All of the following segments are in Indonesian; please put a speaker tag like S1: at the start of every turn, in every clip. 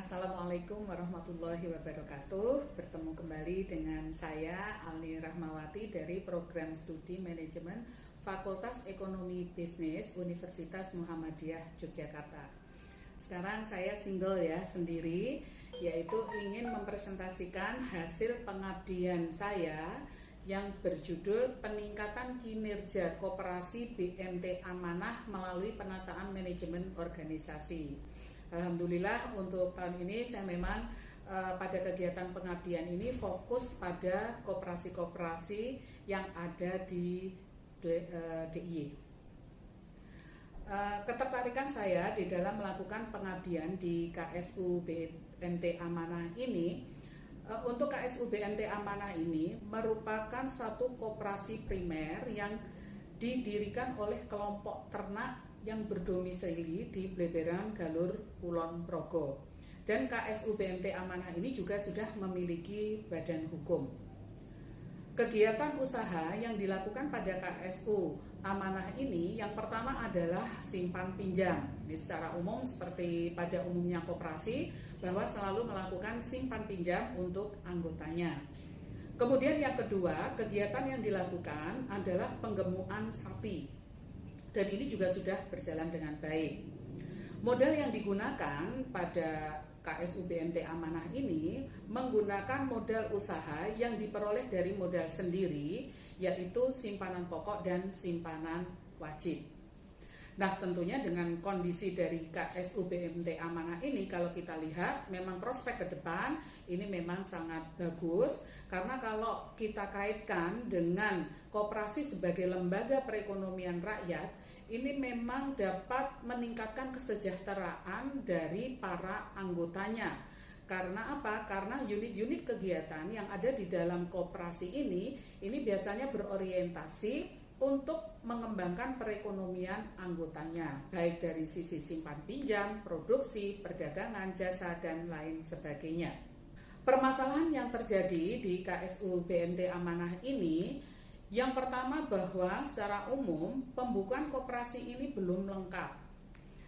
S1: Assalamualaikum warahmatullahi wabarakatuh. Bertemu kembali dengan saya Alni Rahmawati dari Program Studi Manajemen Fakultas Ekonomi Bisnis Universitas Muhammadiyah Yogyakarta. Sekarang saya single sendiri, yaitu ingin mempresentasikan hasil pengabdian saya yang berjudul Peningkatan Kinerja Koperasi BMT Amanah melalui Penataan Manajemen Organisasi. Alhamdulillah untuk tahun ini saya memang pada kegiatan pengabdian ini fokus pada koperasi-koperasi yang ada di DIY. Ketertarikan saya di dalam melakukan pengabdian di KSU BMT Amanah ini, untuk KSU BMT Amanah ini merupakan suatu koperasi primer yang didirikan oleh kelompok ternak yang berdomisili di Bleberan, Galur, Kulon Progo. Dan KSU BMT Amanah ini juga sudah memiliki badan hukum. Kegiatan usaha yang dilakukan pada KSU Amanah ini yang pertama adalah simpan pinjam. Ini secara umum seperti pada umumnya koperasi bahwa selalu melakukan simpan pinjam untuk anggotanya. Kemudian yang kedua, kegiatan yang dilakukan adalah penggemukan sapi. Dan ini juga sudah berjalan dengan baik. Modal yang digunakan pada KSU BMT Amanah ini menggunakan modal usaha yang diperoleh dari modal sendiri, yaitu simpanan pokok dan simpanan wajib. Nah, tentunya dengan kondisi dari KSU BMT Amanah ini, kalau kita lihat memang prospek ke depan ini memang sangat bagus, karena kalau kita kaitkan dengan koperasi sebagai lembaga perekonomian rakyat, ini memang dapat meningkatkan kesejahteraan dari para anggotanya. Karena apa? Karena unit-unit kegiatan yang ada di dalam koperasi ini biasanya berorientasi untuk mengembangkan perekonomian anggotanya, baik dari sisi simpan pinjam, produksi, perdagangan, jasa, dan lain sebagainya. Permasalahan yang terjadi di KSU BMT Amanah ini, yang pertama bahwa secara umum pembukuan koperasi ini belum lengkap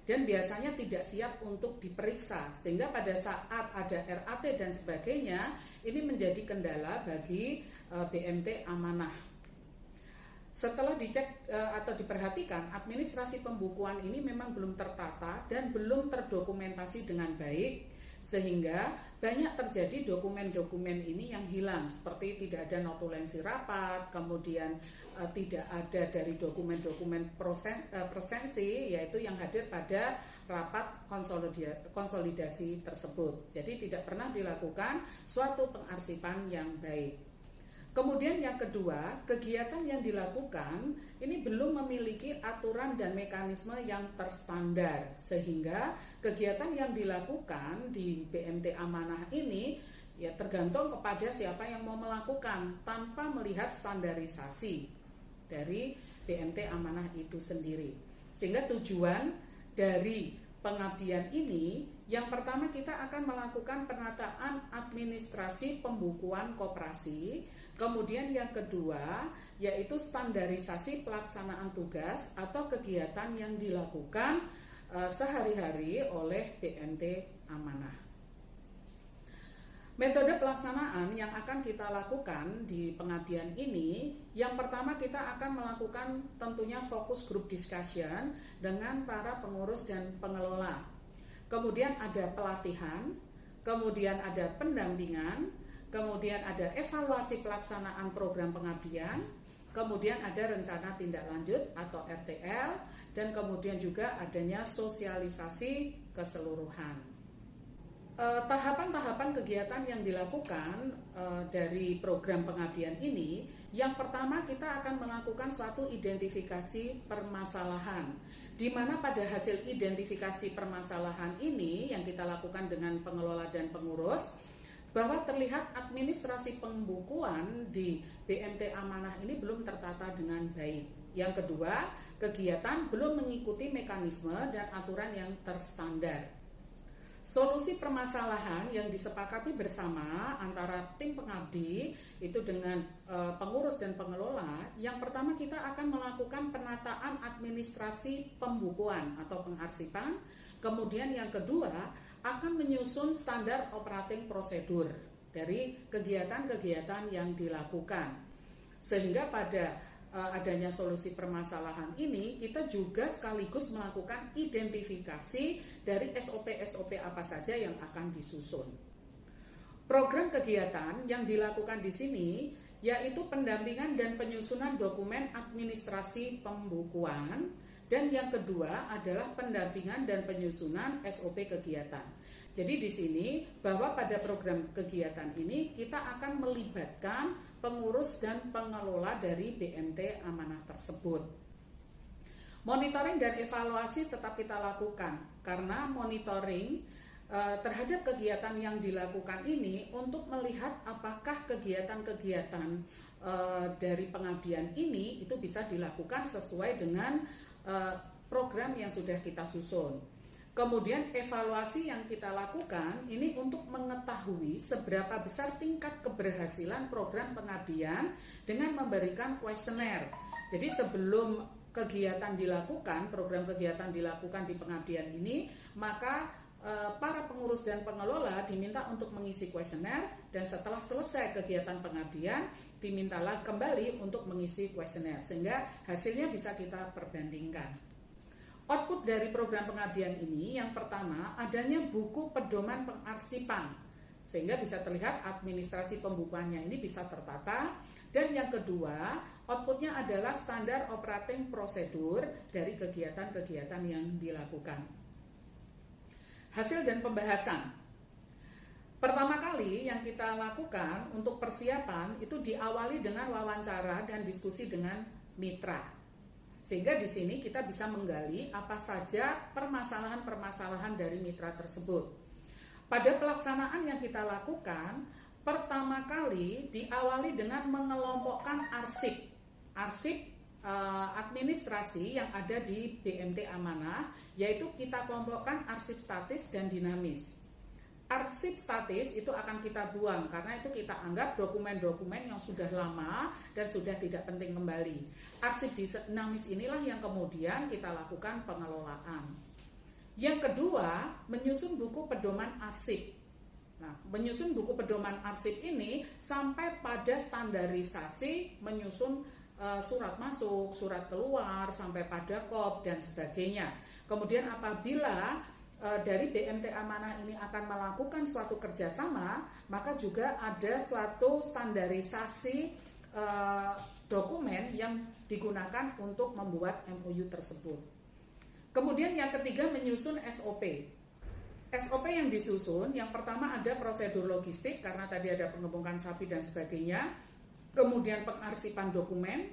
S1: dan biasanya tidak siap untuk diperiksa, sehingga pada saat ada RAT dan sebagainya ini menjadi kendala bagi BMT Amanah. Setelah dicek atau diperhatikan, administrasi pembukuan ini memang belum tertata dan belum terdokumentasi dengan baik, sehingga banyak terjadi dokumen-dokumen ini yang hilang, seperti tidak ada notulensi rapat, kemudian tidak ada dari dokumen-dokumen presensi, yaitu yang hadir pada rapat konsolidasi tersebut. Jadi tidak pernah dilakukan suatu pengarsipan yang baik. Kemudian yang kedua, kegiatan yang dilakukan ini belum memiliki aturan dan mekanisme yang terstandar, sehingga kegiatan yang dilakukan di BMT Amanah ini ya tergantung kepada siapa yang mau melakukan tanpa melihat standarisasi dari BMT Amanah itu sendiri. Sehingga tujuan dari pengabdian ini, yang pertama kita akan melakukan penataan administrasi pembukuan koperasi. Kemudian yang kedua yaitu standarisasi pelaksanaan tugas atau kegiatan yang dilakukan sehari-hari oleh BMT Amanah. Metode pelaksanaan yang akan kita lakukan di pengabdian ini, yang pertama kita akan melakukan tentunya fokus group discussion dengan para pengurus dan pengelola. Kemudian ada pelatihan, kemudian ada pendampingan, kemudian ada evaluasi pelaksanaan program pengabdian, kemudian ada rencana tindak lanjut atau RTL, dan kemudian juga adanya sosialisasi keseluruhan. Tahapan-tahapan kegiatan yang dilakukan dari program pengabdian ini, yang pertama kita akan melakukan suatu identifikasi permasalahan, di mana pada hasil identifikasi permasalahan ini yang kita lakukan dengan pengelola dan pengurus, bahwa terlihat administrasi pembukuan di BMT Amanah ini belum tertata dengan baik. Yang kedua, kegiatan belum mengikuti mekanisme dan aturan yang terstandar. Solusi permasalahan yang disepakati bersama antara tim pengabdi itu dengan pengurus dan pengelola, yang pertama kita akan melakukan penataan administrasi pembukuan atau pengarsipan. Kemudian yang kedua akan menyusun standar operating prosedur dari kegiatan-kegiatan yang dilakukan. Sehingga pada adanya solusi permasalahan ini, kita juga sekaligus melakukan identifikasi dari SOP-SOP apa saja yang akan disusun. Program kegiatan yang dilakukan di sini yaitu pendampingan dan penyusunan dokumen administrasi pembukuan, dan yang kedua adalah pendampingan dan penyusunan SOP kegiatan. Jadi di sini bahwa pada program kegiatan ini kita akan melibatkan pengurus dan pengelola dari BMT amanah tersebut. Monitoring dan evaluasi tetap kita lakukan, karena monitoring terhadap kegiatan yang dilakukan ini untuk melihat apakah kegiatan-kegiatan dari pengabdian ini itu bisa dilakukan sesuai dengan program yang sudah kita susun. Kemudian evaluasi yang kita lakukan ini untuk mengetahui seberapa besar tingkat keberhasilan program pengabdian dengan memberikan kuesioner. Jadi sebelum kegiatan dilakukan, program kegiatan dilakukan di pengabdian ini, maka para pengurus dan pengelola diminta untuk mengisi kuesioner, dan setelah selesai kegiatan pengabdian dimintalah kembali untuk mengisi kuesioner, sehingga hasilnya bisa kita perbandingkan. Output dari program pengabdian ini yang pertama adanya buku pedoman pengarsipan, sehingga bisa terlihat administrasi pembukuannya ini bisa tertata, dan yang kedua outputnya adalah standar operating prosedur dari kegiatan-kegiatan yang dilakukan. Hasil dan pembahasan. Pertama kali yang kita lakukan untuk persiapan itu diawali dengan wawancara dan diskusi dengan mitra. Sehingga di sini kita bisa menggali apa saja permasalahan-permasalahan dari mitra tersebut. Pada pelaksanaan yang kita lakukan, pertama kali diawali dengan mengelompokkan arsip administrasi yang ada di BMT Amanah, yaitu kita kelompokkan arsip statis dan dinamis. Arsip statis itu akan kita buang karena itu kita anggap dokumen-dokumen yang sudah lama dan sudah tidak penting kembali. Arsip dinamis inilah yang kemudian kita lakukan pengelolaan. Yang kedua, menyusun buku pedoman arsip. Nah, menyusun buku pedoman arsip ini sampai pada standarisasi menyusun surat masuk, surat keluar, sampai pada kop dan sebagainya. Kemudian apabila dari BMT Amanah ini akan melakukan suatu kerjasama, maka juga ada suatu standarisasi dokumen yang digunakan untuk membuat MOU tersebut. Kemudian yang ketiga, menyusun SOP. SOP yang disusun, yang pertama ada prosedur logistik karena tadi ada pengepungan sapi dan sebagainya. Kemudian pengarsipan dokumen,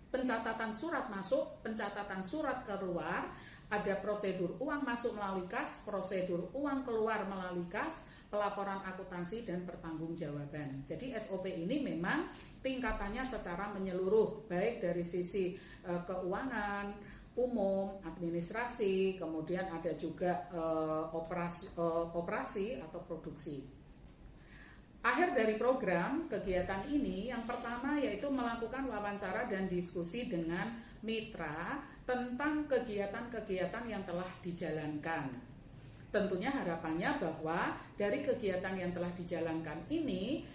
S1: pencatatan surat masuk, pencatatan surat keluar, ada prosedur uang masuk melalui kas, prosedur uang keluar melalui kas, pelaporan akuntansi dan pertanggungjawaban. Jadi SOP ini memang tingkatannya secara menyeluruh, baik dari sisi keuangan, umum, administrasi, kemudian ada juga operasi atau produksi. Akhir dari program kegiatan ini yang pertama yaitu melakukan wawancara dan diskusi dengan mitra tentang kegiatan-kegiatan yang telah dijalankan. Tentunya harapannya bahwa dari kegiatan yang telah dijalankan ini,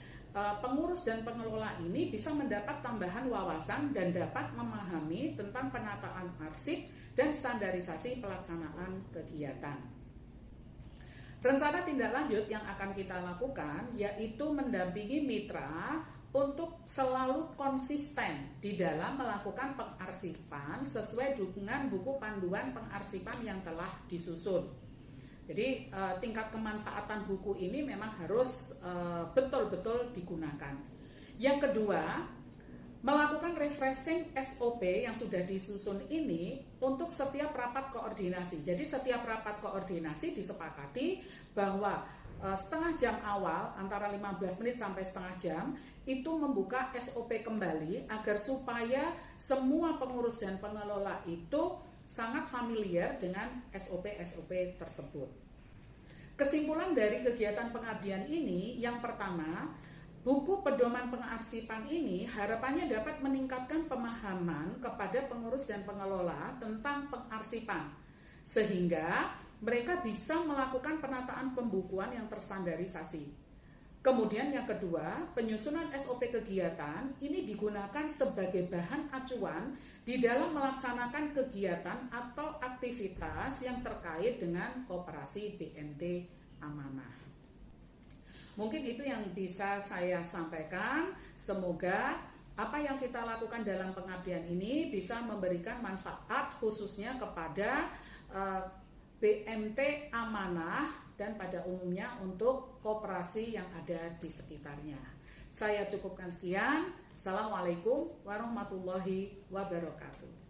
S1: pengurus dan pengelola ini bisa mendapat tambahan wawasan dan dapat memahami tentang penataan arsip dan standarisasi pelaksanaan kegiatan. Rencana tindak lanjut yang akan kita lakukan yaitu mendampingi mitra untuk selalu konsisten di dalam melakukan pengarsipan sesuai dengan buku panduan pengarsipan yang telah disusun. Jadi tingkat kemanfaatan buku ini memang harus betul-betul digunakan. Yang kedua, melakukan refreshing SOP yang sudah disusun ini untuk setiap rapat koordinasi. Jadi setiap rapat koordinasi disepakati bahwa setengah jam awal antara 15 menit sampai setengah jam itu membuka SOP kembali agar supaya semua pengurus dan pengelola itu sangat familiar dengan SOP-SOP tersebut. Kesimpulan dari kegiatan pengabdian ini yang pertama, buku pedoman pengarsipan ini harapannya dapat meningkatkan pemahaman kepada pengurus dan pengelola tentang pengarsipan, sehingga mereka bisa melakukan penataan pembukuan yang terstandarisasi. Kemudian yang kedua, penyusunan SOP kegiatan ini digunakan sebagai bahan acuan di dalam melaksanakan kegiatan atau aktivitas yang terkait dengan koperasi BMT Amanah. Mungkin itu yang bisa saya sampaikan. Semoga apa yang kita lakukan dalam pengabdian ini bisa memberikan manfaat khususnya kepada BMT Amanah dan pada umumnya untuk koperasi yang ada di sekitarnya. Saya cukupkan sekian. Assalamualaikum warahmatullahi wabarakatuh.